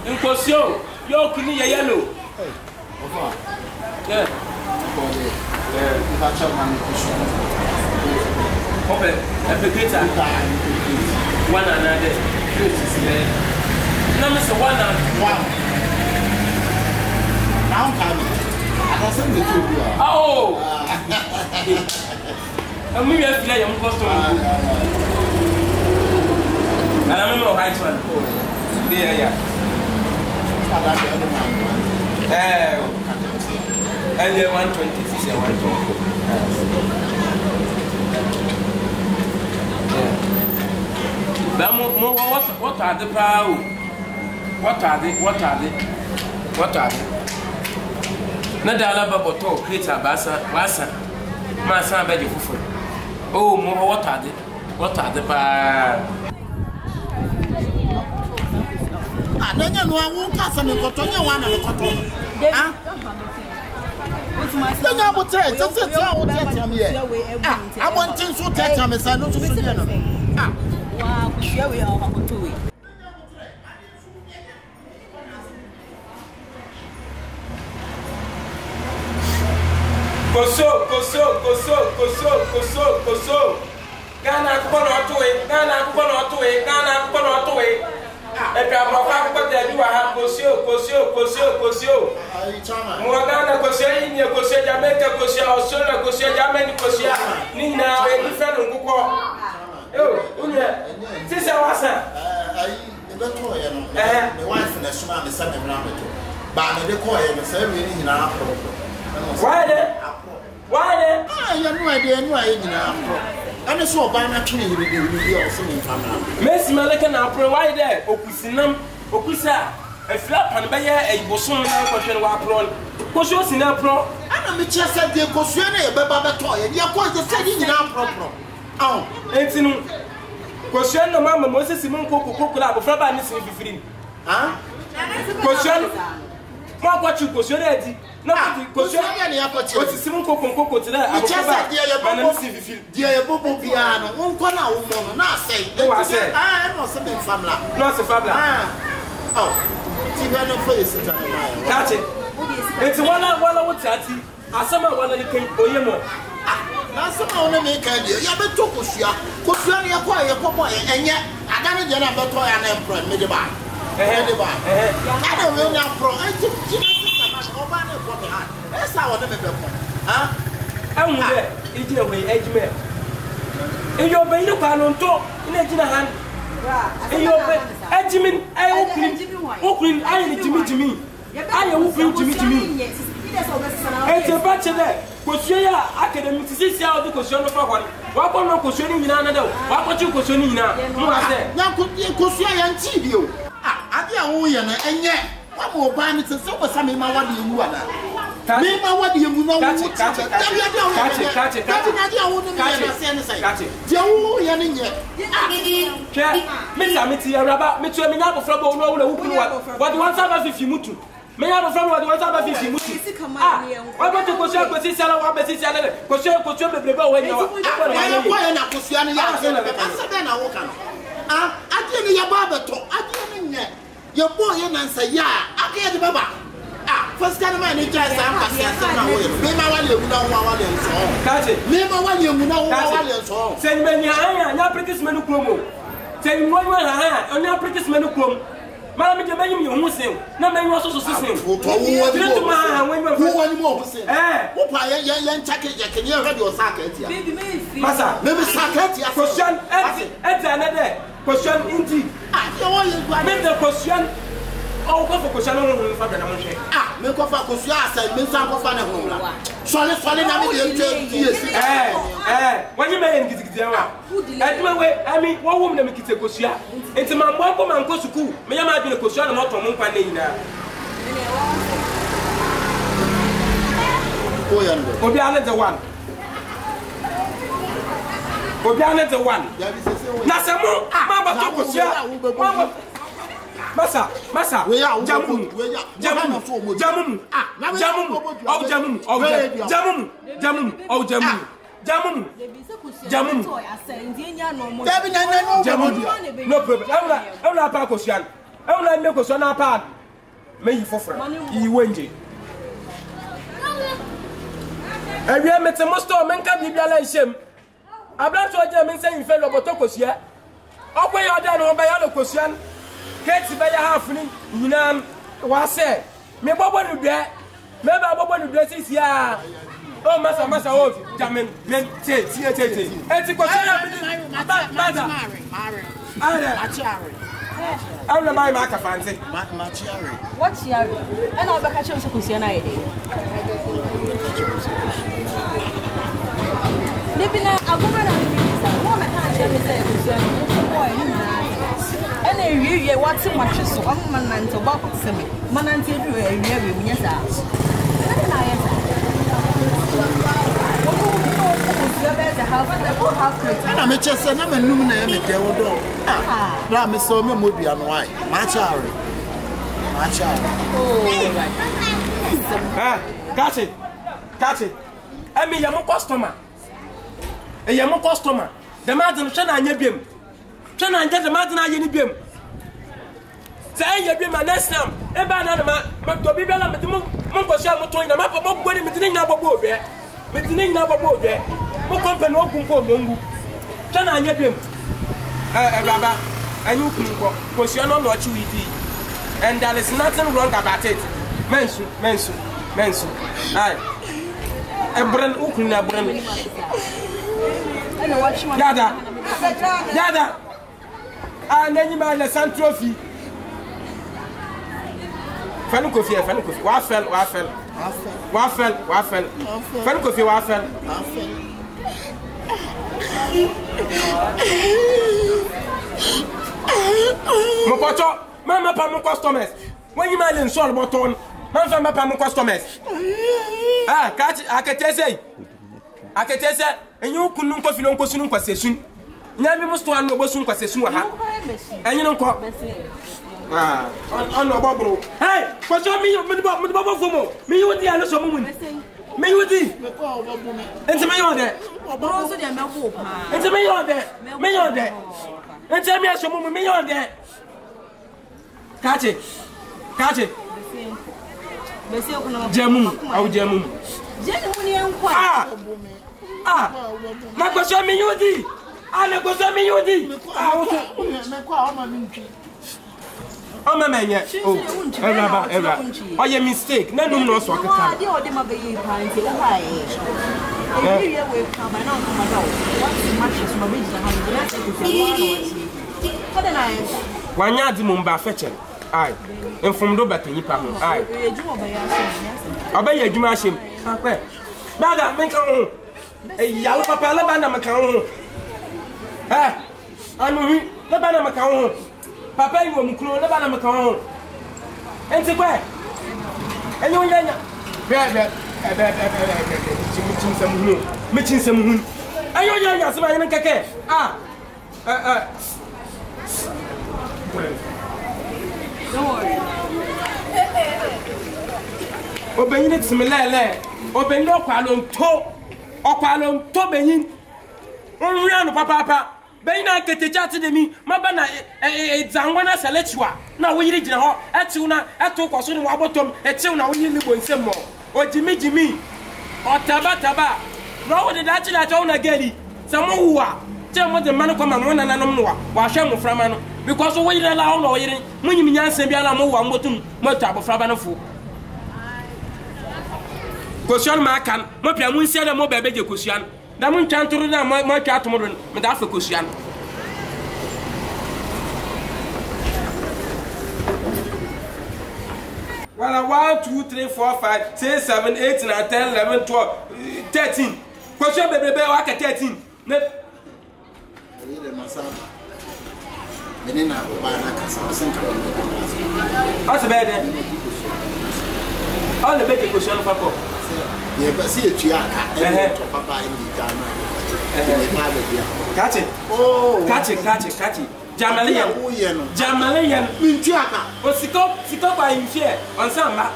Nkosio, yo kuni ya yellow. Yeah. Okay, epicata. One another. No, Mr. One. Now coming. I don't send the two. Oh! I'm going to play your costume. And I'm not right one. Yeah. And then 120 is a 120. What are the power? What are they? Nadala Baboto, Peter Bassa, my son, Betty Fufu. Oh, more what are they? What are the power? I don't know who got some Cotonia one and a cotton. Then I would say, just sit down with I want to tell Thomas, I know to see. Wow, here we are. Koso. Ghana kupono atuwe. Epa papa kupote diwa ha kosio. Mwagana kosio ni kosio Jamaica kosio Australia kosio Germany kosio. Nina we different nguko. Yo, unya. Sisa wasa. Beto ye no. The wife na suma me say me bra beto. Ba na de ko ye me say we ni nyina apro. Why there? Ah, you no idea no ayi nyina apro. Ana so oba na twe ni bi o so ni family. Messi Malaka na apro why there? Okusa. E flap pan be ye e bosom na ko hwe wa apro. Kosho si na apro. Ana me che say de kosua na ye beba beto ye. Ye ko je say ni nyina apro pro. Ah, entinu Kosho no mama Moses Simon Koko la bo fraba ni sin fifiri. Ah? Kosho mo kwachu Kosho na edi. No, Kosho ya ni apoche. O ti Simon Koko ti na abofraba. Mana ni sin fifiri. Dia ye bobo bia no. Won ko na wo mo na say. Ah, no say be family. No say family. Ah. Oh. Ti be no for this time. Kache. Enti wala wo tati. Asama wala ni kan oyemo. Na sama ona me kan dia ya beto kosua ne yakwa yakobo enye adane dia na beto ya na empro me de ba ada we na pro enti na oba na ko me ha esa wo de me beko ha awu de ejina we ejime eyo be ni kwa no nto ina ejina han eyo be ejimin ukrin ayi ni jimi ayi ukrin jimi eti bache de kosua ya academic sisi ya odi kosua no fa kwani wa ko no kosua ni nyina na de wa ko chi kosua ni nyina mu ha se nya ko kosua ya nti bi o ade a wo ye na enye wa mo ba ni se so sa me ma wa de emu ana me ma wa de emu no wo kache na de a wo no me na se ne sai de wo ye ne nye che me sa me ti araba me tu me nya bo fra bo no wo le wukunu wa de 150 mutu me ya bo fra bo de 150 mutu wa ba to kosua ko sisi ala wa be sisi ala kosua bebrebe o nya wa wa ya na kosua ne ya se be na wo ka no ade ne ya ba beto ade ne nye ye bo ye na nsa ya ade de baba first time man ni try sa mpase na wo me ma wa le mu na wo wa le nso kache me ma wa le mu na wo wa le nso se ni me nya practice me no kromo se ni mo ha onya practice me no kromo mara me je me hu sen na me nwo so sen wo to wo wani mo sen wo pa ye nchake je kenye radio saka etia masa me saka etia question na de question inti ye wo ye gwa me the question o ko for question no hu fa na mo hwe me ko fa kosua asa me san ko fa na hu la sole na me de tie wani me en gidigidi wa aduma we ami wo wom na me kite kosua enti man bo ko man ko suku me ya ma adwene kosua na mo to mo nkwa na yina o ya ndo obi ane the one na se mo ma ba to kosua masa jamu Jamum. Dabi na Jamum. No problem. I'm not pa kosian. I'm not make kosian pa. Me yi fofra. Yi wenje. Ewie mete mo store menka bibia la nsem. Abla so je men say infe loboto kosia. Okwe yo da no ba ya lo kosian. Keti ba ya half ni nyina wa say me bobo nu de. Me ba bobo nu de sisia. Oh masa oh jamen men te. Eti kosian I'm not buying my fancy. What's your and I'll back at you to idea. Living a woman and a year, what's so much so I'm man to walk with me. Man until you a year, yes, I am just a number of Ah, Miss Soma would be on why. Machari. Catch it. I mean, you're customer. A young customer. The Martin Shana and Yabim. Shana and get the Martin and Yabim. Say, you be my next time. A banana, Macdobilla, Mungo Shamo, the map of Bobby, Meeting number board there. Meeting number board there. Who company open for Mungu? Shana and Yabim. Baba, and you can go, because you're not what you eat. And there is nothing wrong about it. Mensu. Aye. And Bren Ukuna Bren. Dada. And then you might the Sun Trophy. Fanukofi. Waffle. Fanukofi waffle. Mopoto, mama pa mon customers. When you might install button, mama pa mon customers. Ah, catch aketese, and you couldn't coffee on Cosun Quassun. Never must one no Bosun Quassun. And you don't call. Ah, on the bubble. Hey, what's your me with the bubble for more? Me, you the other woman. Me, you did. It's a mayor there. It's a mayor there. And tell me as a woman, me on there. Catch it. Jamu. Nagosia me yudi. Nagosia me yudi. Oh, my man, yeah. Oh, oh, your mistake. No, so I one yard mumba fetching. Aye, and from the back in Yipam. Aye, obey your Jumashim. Bada, make a yellow papa, Labana Macao. Ah, I'm Labana Macao. Papa, you won't clone Labana Macao. And say, where? And you Mitching some moon. Are you young as my cake? Ah, don't worry. Obeying it similar, obey no qualum to being. Only papa. Baina ke te chat de mi mabana zanwana selechwa na wo yiri gina ho etu na etu kwaso ni wo abotom etu na wo yiri libo nsem mo o jimi o taba na wo de dachi na chawo na geli samo huwa che mo de manu kwama mo na nanom no wa hwe mo frama no because wo yiri la ho na wo yiri munyim nyansa bia la mo wa motum mo ta abofraba no fu kosion ma kan mo pia mu nsia de mo bebe je kosion Damun chanturu na ma chatumurun me da fa kusian wala 1 2 3 4 5 6 7 8 9 10 11 12 13 question bebe wa ka 13 ne ile masaba menena ba na kasa senka asa bede all the big question papa yeah, but see it, Papa in the catch it. Oh, catch it. Jamalian. Mintiaka. But Siko by him share on Samba.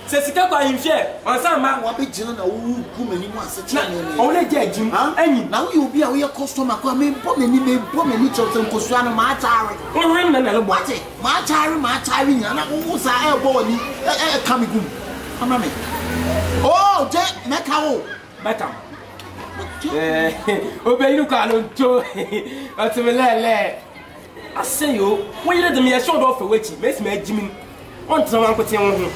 Se sika kwa himhye wansa ma wa be gina na wo ku mani mu ase kya ne o le je jim anyi na wo ye obi a wo ye customer kwa me bo mani chote nkosua no ma atare won na le bo ma atare nya na wo sa e bo wani e kamigum ama me oh je meka wo beta obeyiru ka no to atumele aseyo wo yire de me ye show do fa wechi mesi ma jimi on tena wan kote won ho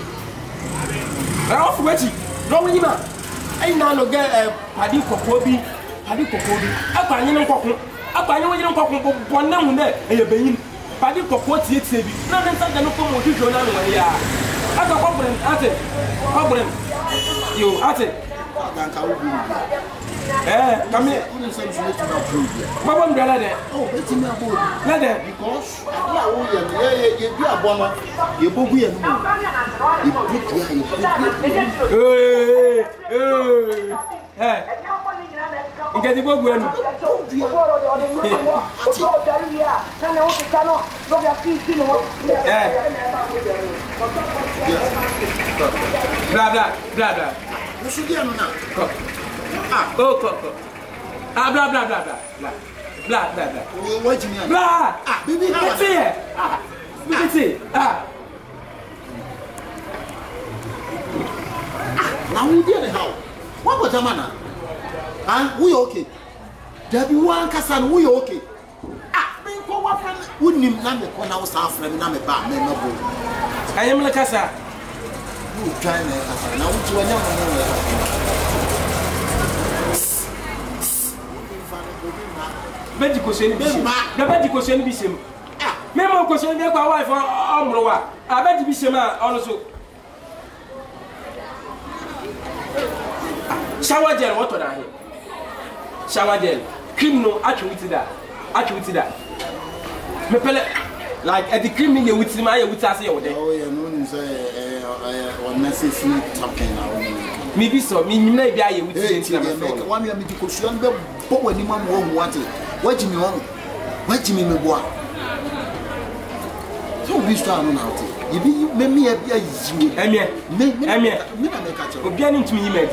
ra ofu wechi no wi ma ai na no ge padi kokko bi akwanye no kokko akwanye wo yire kokko bonne hu ne eye benyin padi kokko tie bi na den sa no ko mo hwehwe na no ya aka kokbrem ate kokbrem yo ate ganka wo bi kami unu se jule to na probe baba mdala de oh beti me abo na de because abi awo ye bi abo no ye bogu ye no Ngati bogu enu bla musugi anu na bla wo jimi anu bla bibi ha bibi na we dey the how what was amana we okay dabi wan kasa no we okay me ko wa friend unim na me ko na wo sa friend na me ba me no bo ayem le kasa you try na kasa na wo ti wanya mo Beji ko seni bishim. Na beji ko seni bishim. Me mo ko seni be kwa wife omro wa. Abeji bishim a ono so. Shower gel what on here? Shower gel. Cream no atwiti da. Me pele like at the cream ni ye witi ma ye witi ase ye wo de. Oh yeah no nim say on message ni talking now. Me bi so me nyina bi aye witi na me so. Wa me di ko suan be bo wani ma mo ho ate. Wajimi won wajimi meboa so we start no now you be me ya bia yiwe emie me na me ka che obi ani ntumi yime